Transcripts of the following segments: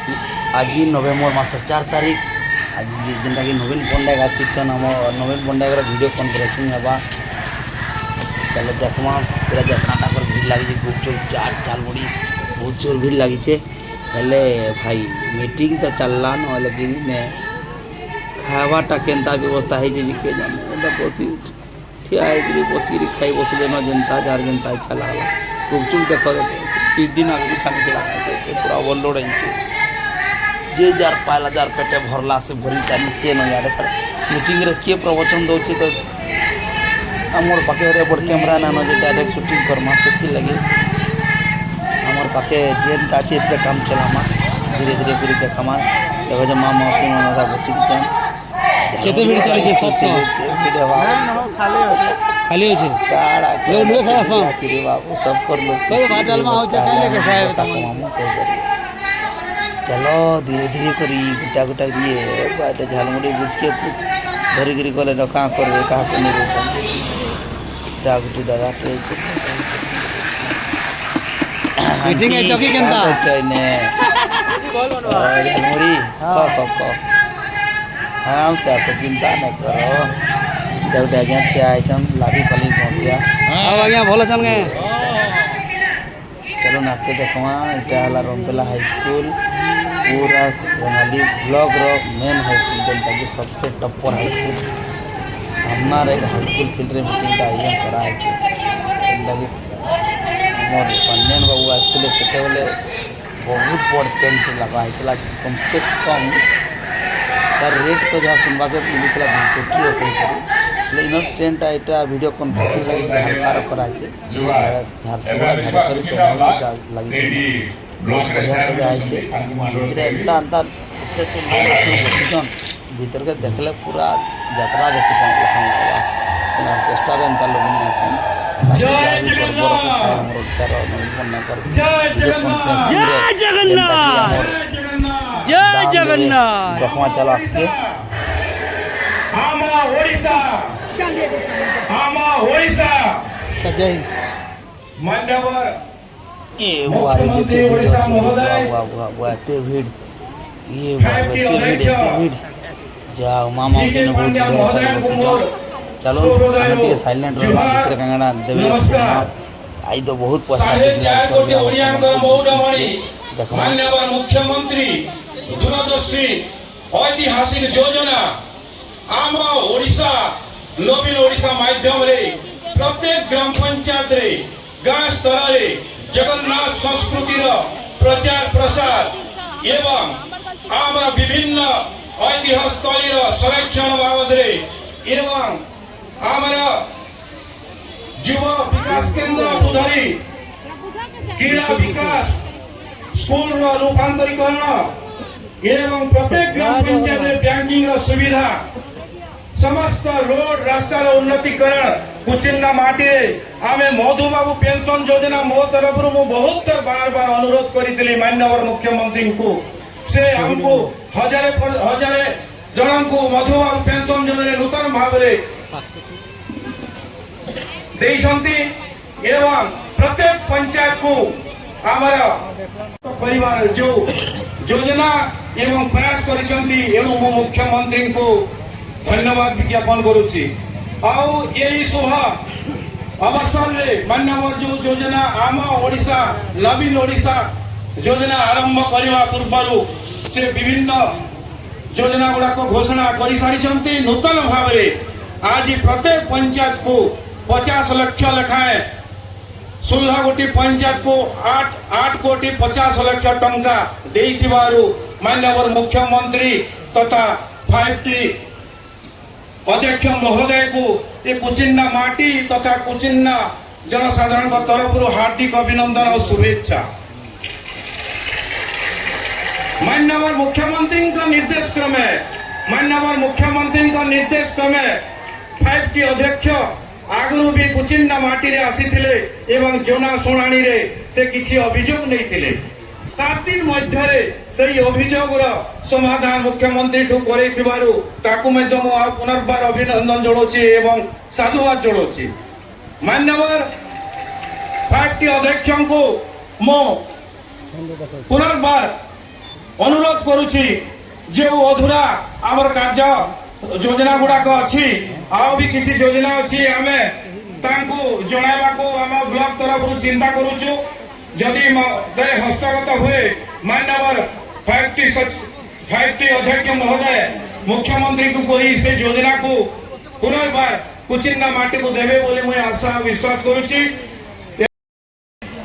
आज नवेम्बर मास 4 तारीख आज जेनटा कि नवीन पट्टनायक आसीचन आम नवीन पट्टनायक वीडियो कॉन्फ्रेंसिंग हवा चलो देखमा पूरा जतनाटा पर भीड़ लगी गुपचुप चाट झालमुड़ी बहुत जोर भीड़ लगी हेले भाई मीटिंग तो चलला ना कि खावाटा केनता व्यवस्था है के जाने बसी ठिया है बसिक खाई बसले न जनता जार जनता इच्छा लगला गुपचुप देख 3 दिन आगे छानी पूरा ओवरलोड है जे जार पाला जार पेटे भरला से भरी नीचे न जाए सर मीटिंग रे किए प्रवचन दौचे तो आमर पाखे बड़ कैमरा ना जे डायरेक्ट शूटिंग करमा से लगे आमर पाखे जेनटा अच्छे इतने काम चलामा धीरे धीरे पूरी देखामा देखो जो माँ मौसी मनोरा बसी केते भीड़ चले छे सब खाली होछे काड़ा लोग नुए खाया सन रे बाबू सब कर लो कोई बाटल में होछे काई लेके खाए मामू चलो धीरे धीरे करी गुटा गुटा दिए बाटे झालमुड़ी बुझ के धरी गिरी गले न का करबे का को नहीं डागुटी दादा के मीटिंग है चौकी केनता ने झालमुड़ी को आराम से आप चिंता न करो जब आज्ञा क्या आइटम लाभी पली पहुंच गया अब आज्ञा भलो चल गए चलो नाके देखवा इटा हला रोमपेला हाई स्कूल पूरा बंगाली ब्लॉक रो मेन हाई स्कूल जेनटा कि सबसे टप्पर हाई स्कूल सामना रे हाई स्कूल फील्ड रे मीटिंग का आयोजन करा है लगी मोर पंजन बाबू आसले सेते बोले बहुत बड़ टेंट लगा है कम से कम तार रेट तो जहाँ सुनवा के मिलता कोटी होते इन ट्रेन टा वीडियो कॉन्फ्रेंसिंग लगी हल्कार करा झारसुगुड़ा झारेश्वरी लगी बसीचन भीतर के देखले पूरा यात्रा देखी ऑर्केस्ट्रा लोग जय जगन्नाथ देखवा चला आमा ओडिशा जय मान्यवर ये मुख्यमंत्री ओडिशा महोदय वाह ते भीड़ ये भीड़ जाओ मामा से चलो हम साइलेंट रहना देवे आई तो बहुत मान्यवर मुख्यमंत्री दूरदर्शी ऐतिहासिक योजना आम ओडिशा नवीन ओडिशा माध्यम रे प्रत्येक ग्राम पंचायत रे गाँ स्तर रे जगन्नाथ संस्कृति प्रचार प्रसार एवं आम विभिन्न ऐतिह्य स्थली संरक्षण बाबद एवं आम युवा विकास केंद्र बुधरी क्रीड़ा विकास स्कूल रूपांतरीकरण एवं प्रत्येक ग्राम पंचायत बैंकिंग सुविधा समस्त रोड रास्तार उन्नतीकरण कुचिन्ना माटी आम मधुबाबू पेंशन योजना मो तरफ बहुत थर बार बार अनुरोध करी मान्यवर मुख्यमंत्री को से हमको हजारे जन को मधुबाबू पेंशन योजना नूतन भाव एवं प्रत्येक पंचायत को आमर परिवार जो योजना एवं प्रयास करिसंती एवं मो मुख्यमंत्री को धन्यवाद विज्ञापन करुच्ची आउ यही शोभा अवसर रे मान्यवर जो योजना आम ओडिशा नवीन ओडिशा योजना आरंभ करने पूर्व से विभिन्न योजना गुड़ाक घोषणा कर सारी नूतन भाव आज प्रत्येक पंचायत को 50 लाख लेखाएं 16 गोटी पंचायत को 8 कोटी 50 लाख टंका देइथिबारु मान्यवर मुख्यमंत्री तथा 5T अध्यक्ष महोदय को ये कुचिन्ना माटी तथा कुचिन्ना जनसाधारण तरफ हार्दिक अभिनंदन और शुभेच्छा। मान्यवर मुख्यमंत्री निर्देश क्रमे 5T अध्यक्ष आगु भी कुचिन्ना माटी रे आसीथिले एवं जोना सुनानी रे से किसी अभियोग नहीं थिले 7 दिन मध्य से अभियोग समाधान मुख्यमंत्री पुनर्बार अभिनंदन जोड़े एवं साधुवाद जोड़े मान्यवर 5T अध्यक्ष को मो पुनर्बार अनुरोध करुछि जो अधूरा आमर कार्य योजना गुड़ाक अच्छी आउ भी किसी योजना अच्छी आम जन आम ब्लॉक तरफ चिंता करुचु जदि हस्तगत हुए मानवर 5T अध्यक्ष महोदय मुख्यमंत्री को कही से योजना को पुनर्बार कुचिन्ना माटी को देवे बोले मुझे आशा विश्वास करुच्ची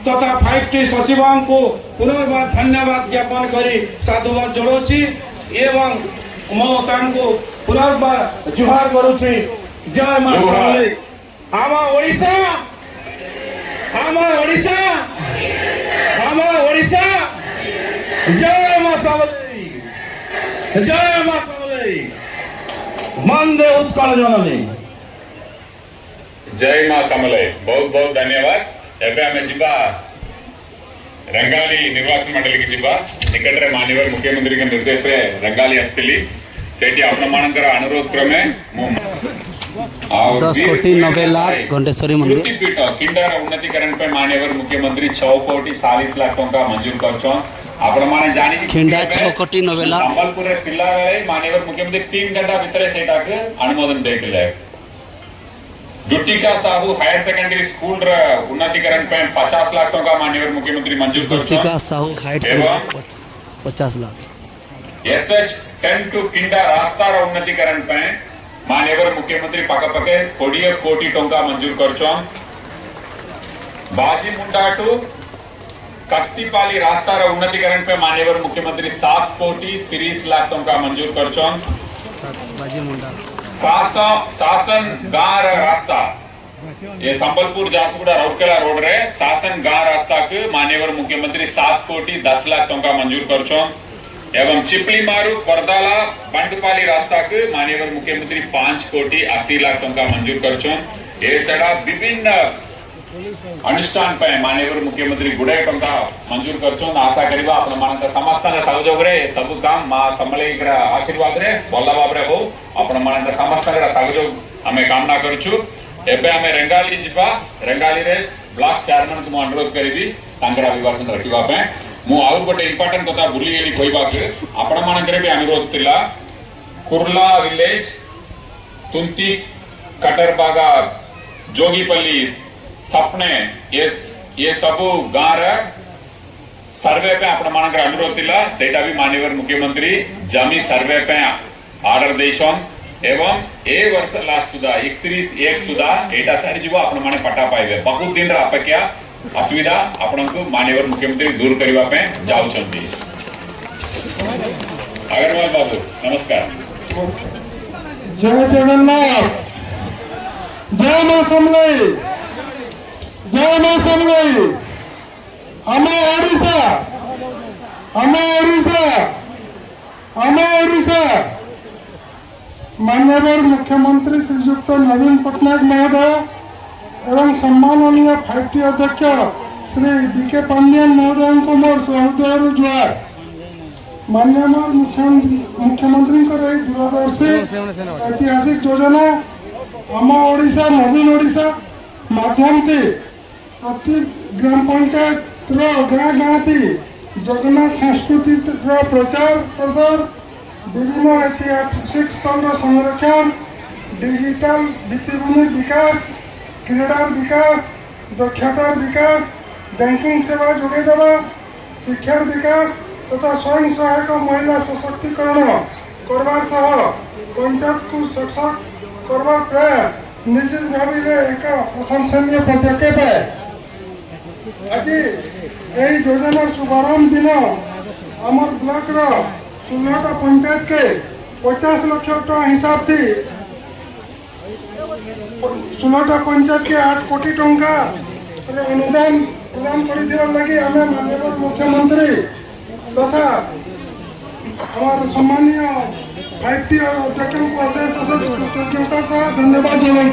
तथा 5T सचिव को पुनर्बार धन्यवाद ज्ञापन करी साधुवाद जोड़ुची एवं मो पुनर्बार जुहार करुच्ची। जय मां समलेई। आम ओडिशा जय मां समलेई जय मां समलेई वंदे उत्कल जननी। जय मां समलेई। बहुत बहुत धन्यवाद। एबे हमें जिबा रंगाली निर्वाचन मंडली की जिबा निकट रे माननीय मुख्यमंत्री के निर्देश रे रंगाली आसली सेठी आपण मानकर अनुरोध क्रमे 10 कोटी 90 लाख घंटेश्वरी मंदिर किंडार उन्नतीकरण पे माननीय मुख्यमंत्री 6 कोटी 40 लाख टंका मंजूर करछन। आपण माने जानि खिंडा 6 कोटी 90 लाख संबलपुर रे पिल्ला बेले माननीय मुख्यमंत्री 3 घंटा भीतर सेटा के अनुमोदन देले। Dutika Sahu higher secondary school रे उन्नतीकरण पे 50 लाख टंका माननीय मुख्यमंत्री मंजूर करछन। Dutika Sahu higher secondary 50 lakh. SH 10 to Kinda रास्ता रो उन्नतीकरण पे माननीय मुख्यमंत्री पाकपाके 20 कोटी टंका मंजूर करछन। बाजीमुंडा टू कक्सीपाली रास्ता रो उन्नतीकरण पे माननीय मुख्यमंत्री 7 कोटी 30 लाख टंका मंजूर करछन। बाजीमुंडा शासन गांव रास्ता ये संबलपुर झारसुगुड़ा राउरकेला रोड रे शासन गांव रास्ता के माननीय मुख्यमंत्री 7 कोटी 10 लाख टंका मंजूर करछन। एवं चिपली मारू परदाला बंडपाली रास्ता के माननीय मुख्यमंत्री 5 कोटी 80 लाख टंका मंजूर करछन। ए छड़ा विभिन्न अनुष्ठान पे माननीय मुख्यमंत्री गुड़े टंका मंजूर करछन। आशा करिबा आपण मानक समस्त सहयोग रे सब काम मां समलेई के आशीर्वाद रे भला भाबरे हो आपण मानक समस्त सहयोग हमें कामना करछु। एबे हमें रंगाली जिबा रंगाली रे ब्लॉक चेयरमैन को अनुरोध करिबी तांकर अभिभाषण रखिबा पे मु आउ गोटे इंपोर्टेंट कथा भूली गेली कहबा के आपण मानकर भी अनुरोध तिला कुर्ला विलेज तुंती कटरबागा जोगीपल्ली सपने ये सब गांव रे सर्वे पे आपण मानकर अनुरोध तिला सेटा भी माननीय मुख्यमंत्री जमी सर्वे पे ऑर्डर देछन एवं ए वर्ष लास्ट सुधा 31/1 सुधा एटा सारी जीव आपण माने पटा पाइबे। बहुत दिन रा अपेक्षा असुविधा आपण को माननीय मुख्यमंत्री दूर करबा पे जाउछंती। अग्रवाल बाबू नमस्कार। जय जगन्नाथ। जय मां समलेई जय मां समलेई। हमें ओडिशा माननीय मुख्यमंत्री श्रीयुक्त नवीन पटनायक महोदय एवं सम्माननीय 5T अध्यक्ष श्री बीके पांडियन महोदय को मोर सहृदय जुहार। माननीय मुख्यमंत्री दूरदर्शी ऐतिहासिक योजना आम ओडिशा नवीन ओडिशा माध्यम से प्रति ग्राम पंचायत गाँ गाँ थी जगन्नाथ संस्कृति प्रचार प्रसार विभिन्न ऐतिहासिक स्थल संरक्षण डिजिटल भित्तिभूमि विकास क्रीड़ा विकास दक्षता विकास बैंकिंग सेवा जोड़े देवा शिक्षा विकास तथा स्वयं सहायक महिला सशक्तिकरण करवार सह पंचायत को सशक्त करवार प्रयास निश्चित भाव एक प्रशंसनीय पदक्षेप है। आज यही योजना शुभारंभ दिन आम ब्लॉक 16टा पंचायत के 50 लाख टका हिसाब थी 16टा पंचायत के 8 कोटी टंका अनुदान प्रदान लगी आम माननीय मुख्यमंत्री तथा हमारे सम्मानीय 5T अध्यक्ष को अशेष कृतज्ञता सह धन्यवाद जनाऊँ।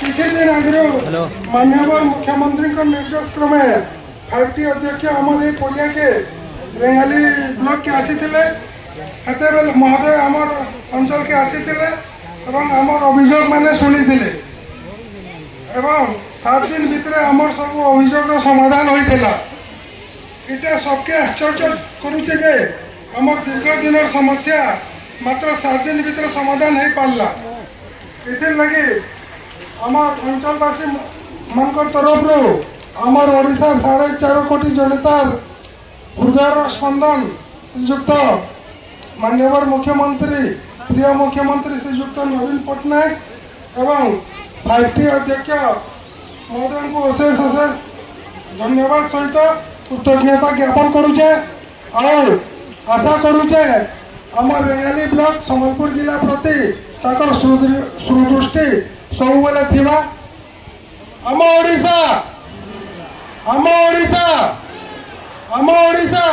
किसी दिन आगे माननीय मुख्यमंत्री निर्देश क्रमे 5T अध्यक्ष आम पड़िया के रेंगाली ब्लॉक के आसी महोदय आम अंचल के आसी आम अभियोग माने शुणी एवं 7 दिन भितर आम सब अभियोग समाधान होता এটা सबके आश्चर्य करुचे जे आम दीर्घ दिन समस्या मात्र 7 दिन भीतर समाधान हो पारा इथिर लगे आम अंचलवासी मान तरफ आमर ओडिशा 4.5 कोटी जनतार हृदय स्पंदन श्रीजुक्त माननीय मुख्यमंत्री प्रिय मुख्यमंत्री श्रीजुक्त नवीन पट्टनायक एवं 5T अध्यक्ष महोदय को अशेष अशेष धन्यवाद सहित कृतज्ञता ज्ञापन करुचे और आशा करुचे आम रेंगाली ब्लॉक संबलपुर जिला प्रति ताकर सुदृष्टि सब बेले थिबा आम ओडिशा आम ओडिशा आम ओडिशा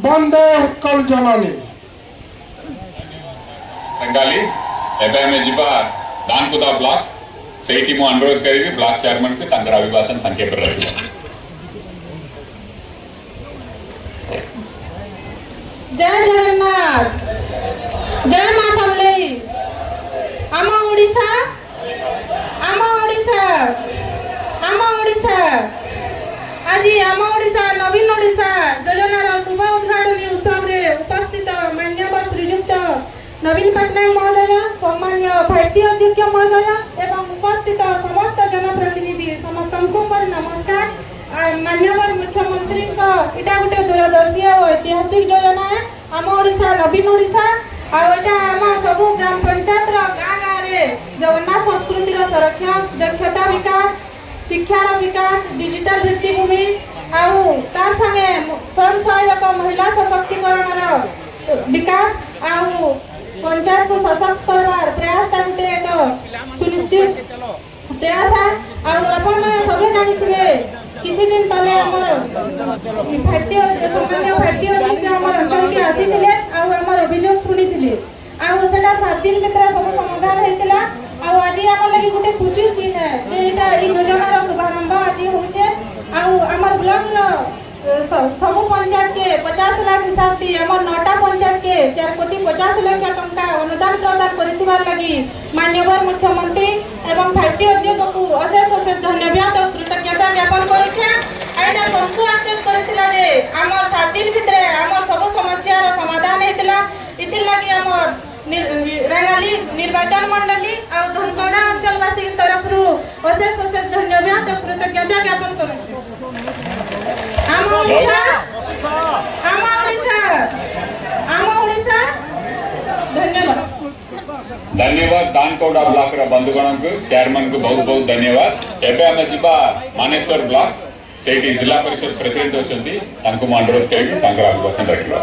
वंदे उत्कल जननी रंगाली एबे में जिबा दानकुदा ब्लॉक सेठी मु अनुरोध करी ब्लॉक चेयरमैन के तंगर अभिभाषण संख्या पर रखियो। जय जगन्नाथ जय मां समलेई आम ओडिशा आम ओडिशा आम ओडिशा आज आम ओडिशा नवीन ओडिशा योजनार शुभ उद्घाटन उत्सव रे उपस्थित माननीय श्रीयुक्त नवीन पट्टनायक महोदय सम्मान्य 5T अध्यक्ष महोदय एवं उपस्थित समस्त जनप्रतिनिधि समस्त को नमस्कार। माननीय मुख्यमंत्री इटा गोटे दूरदर्शी और ऐतिहासिक योजना है आम ओडिशा नवीन ओडिशा आटा आम सब ग्राम पंचायत गाँ गाँव में जगन्नाथ संस्कृति संरक्षण दक्षता विकास शिक्षार विकास डिजिटल भित्तिभूमि आर संगे स्वयं सहायक महिला सशक्तिकरण विकास पंचायत को सशक्त करवार प्रयास गोटे एक सुनिश्चित प्रयास है आपण मैंने सभी जानी किसी दिन तले आसीथिले अभियोग शुणी 7 दिन भीतर सब समाधान होता आज आम लगे गोटे खुशी दिन है योजनार शुभारंभ आज होमर ब्लॉक सब पंचायत के 50 लाख हिसाब से आम 9टा पंचायत के 4 कोटी 50 लाख टंका अनुदान प्रदान कर लगी माननीय मुख्यमंत्री एवं 5T अध्यक्ष को अशेष अशेष धन्यवाद और कृतज्ञता ज्ञापन करुछे। आइना सबको आश्चर्य करथिला जे आम 7 दिन भितर आम सब समस्या समाधान हेतिला इति लागि आम रेंगाली निर्वाचन मंडली और धनगढ़ा अंचलवासी तरफ अशेष अशेष धन्यवाद और कृतज्ञता ज्ञापन करुछे। आम ओडिशा आम ओडिशा आम ओडिशा धन्यवाद धन्यवाद दानकोड़ा ब्लॉक रा बंधुगण को चेयरमैन को बहुत बहुत धन्यवाद। एबे हम जिबा मानेश्वर ब्लॉक सेठी जिला परिषद प्रेसिडेंट अछंती तांको मु अनुरोध करी तांकर अभिभाषण रखिबा।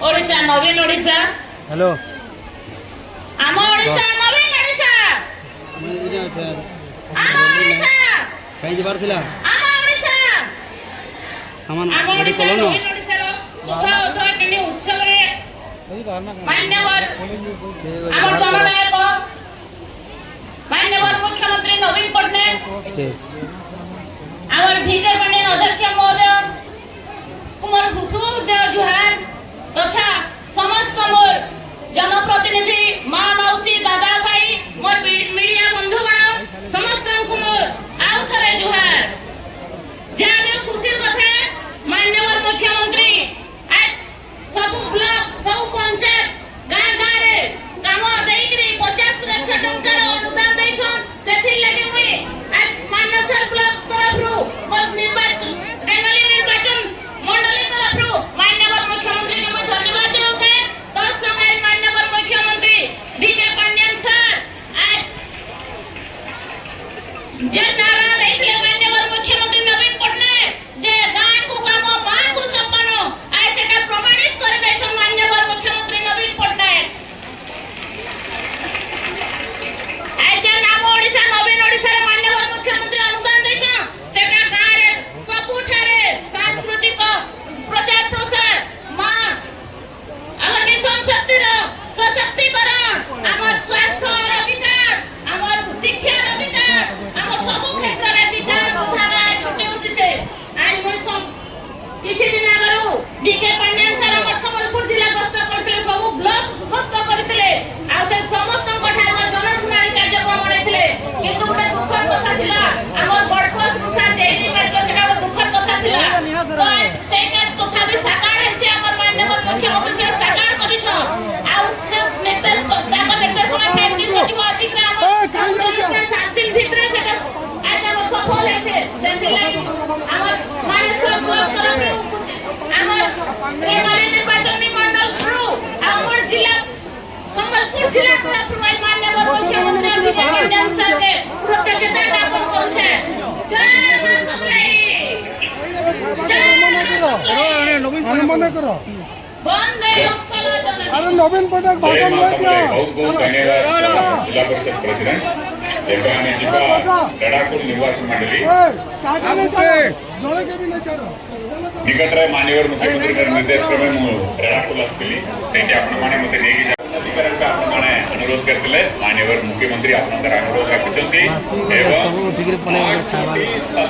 ओडिशा नवीन ओडिशा हेलो आम ओडिशा नवीन ओडिशा आम ओडिशा कहीं जबार थिला आम ओडिशा सामान आम रेडी ओडिशा कलो न नवीन ओडिशा रो शुभ उद्घाटन उत्सव रे मान्यवर आम जननायक मान्यवर मुख्यमंत्री नवीन पट्टनायक आवर भीतर बने अध्यक्ष महोदय कुमार खुशबू जुहार तथा समस्त मोर जनप्रतिनिधि माँ मौसी दादा भाई मोर मीडिया बंधुगण समस्त को मोर आउ थरे जुहार जाने खुशी कथा माननीय मुख्यमंत्री आज सब ब्लॉक सब पंचायत गाँ गाँ रे काम देकरी 50 लाख टंका अनुदान दैछन सेथि लागि मुई आज मानसर ब्लॉक तरफ रु मोर निर्वाचन रेंगाली निर्वाचन मंडली तरफ रु माननीय मुख्यमंत्री को धन्यवाद देउछे। तो समय माननीय मुख्यमंत्री डीके पांड्यन सर आज जे नारा दैथिले माननीय मुख्यमंत्री नवीन पट्टनायक जे আমার মানসব ব্লক তরফে আমার রেঙ্গালি নির্বাচনী মণ্ডল থ্রু আমার জেলা সম্বলপুর জেলা পুরোই মাননীয় মুখ্যমন্ত্রী অভিনন্দন স্যারকে কৃতজ্ঞতা জ্ঞাপন করছে। জয় মা সমলেই, জয় মনে করো বন্দে উৎকল জননী। अरे नवीन पटक भाषण जय मां समले बहुत बहुत धन्यवाद जिला परिषद प्रेसिडेंट एकाने जिबा लड़ाकू निर्वाचन मंडली निकटरे मान्यवर मुख्यमंत्री निर्देश क्रमे लड़ाकू आसली सेठी आपण माने मते नेगी अधिकारी का आपण माने अनुरोध करथिले मान्यवर मुख्यमंत्री आपनकर अनुरोध रखिसंती एवं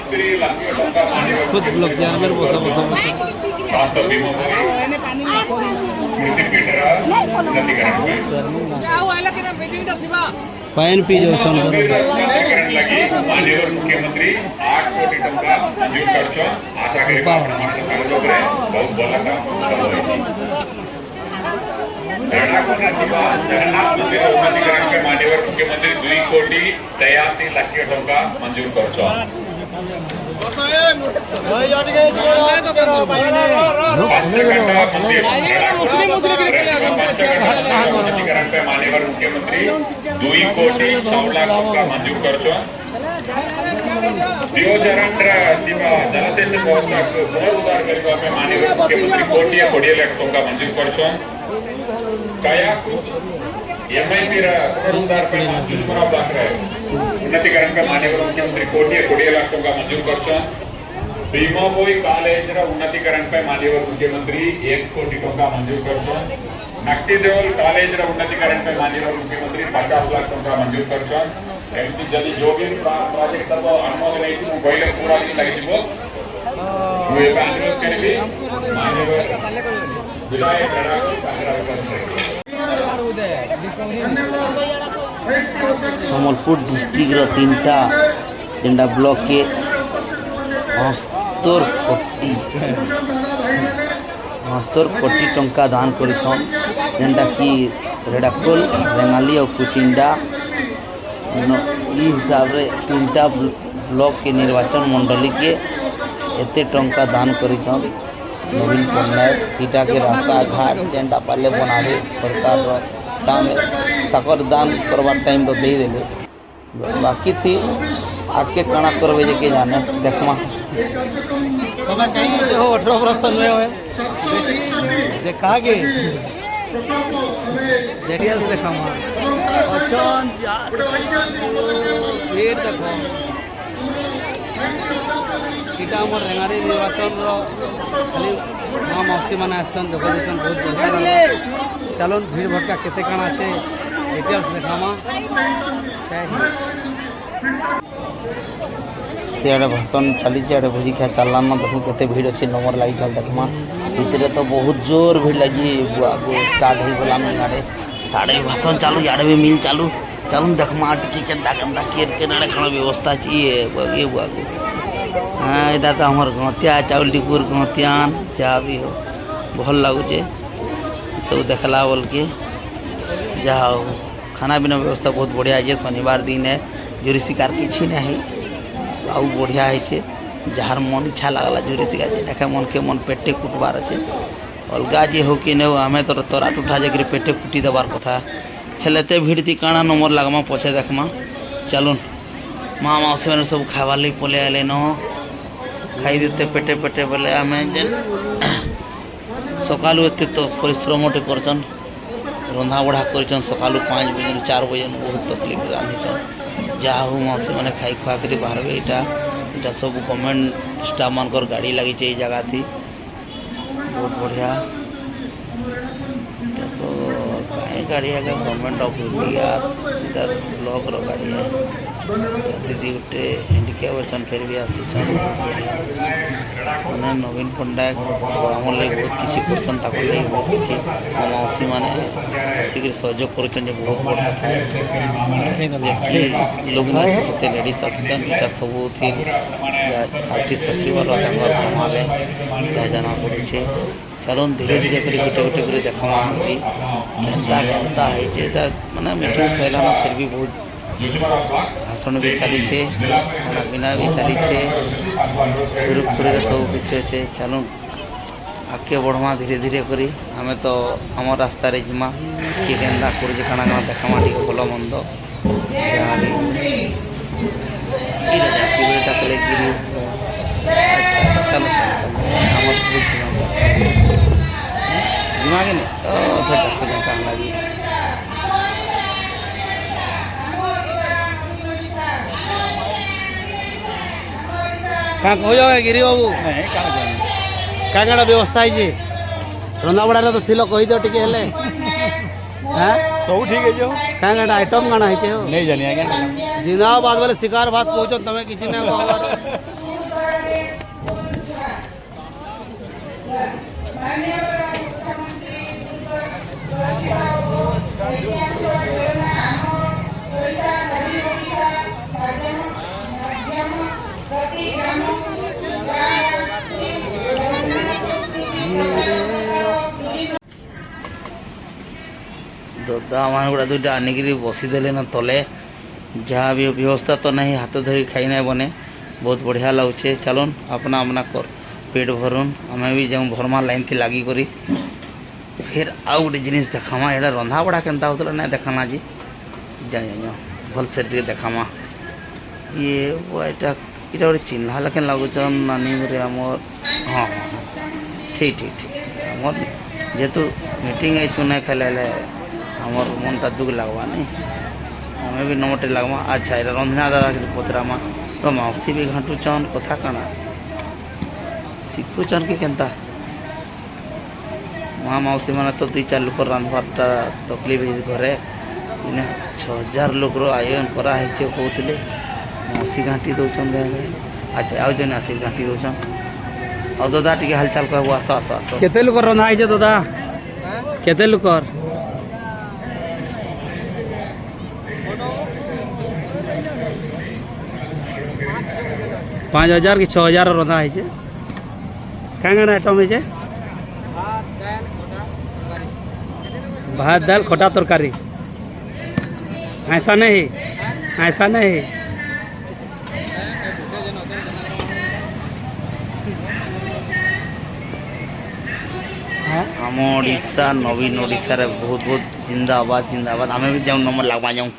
70 लाख टका मान्यवर खुद ब्लॉक चेयरमैन बसा स्वास्थ्य बीमा स्मृति पीठरा अधिकारी पायन पी जो सन अधिकरण लगी मान्यवर मुख्यमंत्री 8 कोटी टका मंजूर करछो आशा करी प्रमाण सहयोग रे बहुत बड़ा काम लड़ाकू नथिबा जगन्नाथ मंदिर अधिकरण के मान्यवर मुख्यमंत्री 2 कोटी 83 लाख टका मंजूर करछो अधिकरण पे मान्यवर मुख्यमंत्री 2 कोटी 6 लाख टका मंजूर करछो 2018 जलसेचन व्यवस्था को पुनरुद्धार करबा पे मान्यवर मुख्यमंत्री 20 लाख टका मंजूर करछो कायाकू एमआईपी रा पुनरुद्धार पे दुष्मराव दाखरे उन्नतीकरण पे मान्यवर मुख्यमंत्री 20 लाख टका मंजूर करछो भीमा बोई कॉलेज रा उन्नतीकरण पे मान्यवर मुख्यमंत्री 1 कोटी टका मंजूर करछो नक्टी देवल कॉलेज रा उन्नतीकरण पे मान्यवर मुख्यमंत्री 50 लाख टका मंजूर करछो एमती जदी जो भी प्रोजेक्ट सब अनुमोदन नैछि मु पहिले पूरा दिन लागि जिवो हुए अनुरोध करबी मान्यवर विधायक लड़ाकू सम्बलपुर डिस्ट्रिक्ट रो तीनटा ब्लॉक के 69 कोटी टंका दान करिछन जेनटा कि रेडाकोल रेंगाली और कुचिंडा ई हिसाब रे तीनटा ब्लॉक के निर्वाचन मंडली के एते टंका दान करिछन नवीन पटनायक इटा के रास्ता घाट जेनटा पहले बनावे सरकार रो काम तकर दान करवा टाइम तो दे देले बाकी थी आके काना करबे जे के जाने देखमा बाबा कहीं जो 18 वर्ष तक हुए होए देखा के जरिया से देखा मां अच्छा पेट देखो टीटा हमर रेंगारी निर्वाचन रो खाली नाम मौसी माने आसन देखो देसन बहुत बढ़िया चलो भीड़ भड़का केते काना छे डिटेल्स देखा मां सियाड़े भाषण चली आड़े भोजी खा चलना ना देखो केते भीड़ अच्छे नंबर लगी चल देखमा भितरे तो बहुत जोर भीड़ लगी आगो स्टार्ट हो गला आड़े साढ़े भाषण चालू आड़े भी मिल चालू चालू देखमा टिकी केनटा केनटा के नाड़े खाना व्यवस्था चाहिए ये आगो हाँ यहाँ तो हमार गतिया चाउल डिपुर गतियान जहाँ भी हो भल लगुचे सब देखला बोल के जहाँ हो खाना पीना व्यवस्था बहुत बढ़िया है शनिवार दिन है जोरी शिकार किसी नहीं आउ बढ़िया है जार मन इच्छा लगला जोरी शिकार देखे मन के मन पेटे कुटबार अच्छे अलग जी हो कि नहीं आम तो तोरा टूटा जाकर पेटे कुटी देवार कथा हेलते भीड़ थी काଣା नंबर लगमा पछे देखमा चलून माँ मौसी मैंने सब खावार लगे पले आले न खाई देते पेटे पेटे बोले आम जेन सकालू एत तो परिश्रम करचन रंधा बढ़ा कर सकालू 5 बजे 4 बजे बहुत तकलीफ रांधिचन जहाँ हो मौसी मैंने खाई खुआ कर बाहर यहाँ सब गवर्नमेंट स्टाफ मानकर गाड़ी लगी ये जगह थी बहुत बढ़िया तो कहीं गाड़ी है गवर्नमेंट ऑफ इंडिया इधर ब्लॉक रो गाड़ी है दीदी गोटे इंडिका बचन फिर भी आसी मैंने नवीन पटनायक आम लगे बहुत किसी करछन बहुत किसी मौसी मैंने आसिक सहयोग कर बहुत बड़ा लोग से लेडीज आसान यहाँ सब थी पार्टी सचिव कमाले जहाँ जाना पड़े चलो धीरे धीरे कर गोटे गोटे कर देखा केनता केनता है माने मीटिंग सैलाना फिर भी बहुत भाषण भी चली बिना भी चली सुरुखुरी सब किसी अच्छे चलू आगे बढ़मा धीरे धीरे करी आम तो आम रास्ता जिमा किए केन्दा कर काଣା काଣା देखामा टी भल मंद अच्छा चलो चलो चलो आम जिमा कि नहीं तो डाक लगी क्या कह जाओ गिरी बाबू क्या क्या व्यवस्था है रंधा बड़ा तो थिल कही दो टिके हेले हाँ सब ठीक है जो क्या क्या आइटम काना है नहीं जानी आगे जिंदाबाद बोले शिकार बात पहुंचो तमें किसी ने दादा मान गुड़ा दुटा आनिक बसीदे ना तले जहाँ भी व्यवस्था तो नहीं हाथ धरी खाई ना बने बहुत बढ़िया लगुचे चलन अपना अपना कर पेट भरुन आम भी जो भरमा लाइन थी लगी करी फिर आउ गोटे जिनिस देखामा यहाँ रंधा बड़ा केन्ता होता ना देखाना जी जा भल से देखामा ये यहाँ गोटे चिन्हा लेकिन लगुचन नानी मोरे आमर हाँ ठीक ठीक ठीक आमर जेहेतु मीटिंग आईचु ना खेले आमर मनटा दुख लगवा नहीं आम भी नमटे लगमा अच्छा ये रंधना दादा के पचरामा तो मौसी भी घाटुचन कथा काना शिखुचन कि केन्ता माँ मौसी मैंने तो 2-4 लोक रांधबारटा तकलीफ घरे 6,000 लोक आयोजन कराई कहते मौसी घाटी दौन अच्छा आउ जन आसी घाटी दौन आ दादा टी हालचाल कहबू आस आस आस केते लोक रंधा है दादा केते लोक 5,000 कि 6,000 रंधा है क्या क्या आइटम है भात दाल खटा तरकारी ऐसा नहीं ऐसा नहीं आम ओडिशा नवीन ओडिशा रे बहुत बहुत जिंदाबाद जिंदाबाद आम भी जाऊँ नंबर लगवा जाऊँ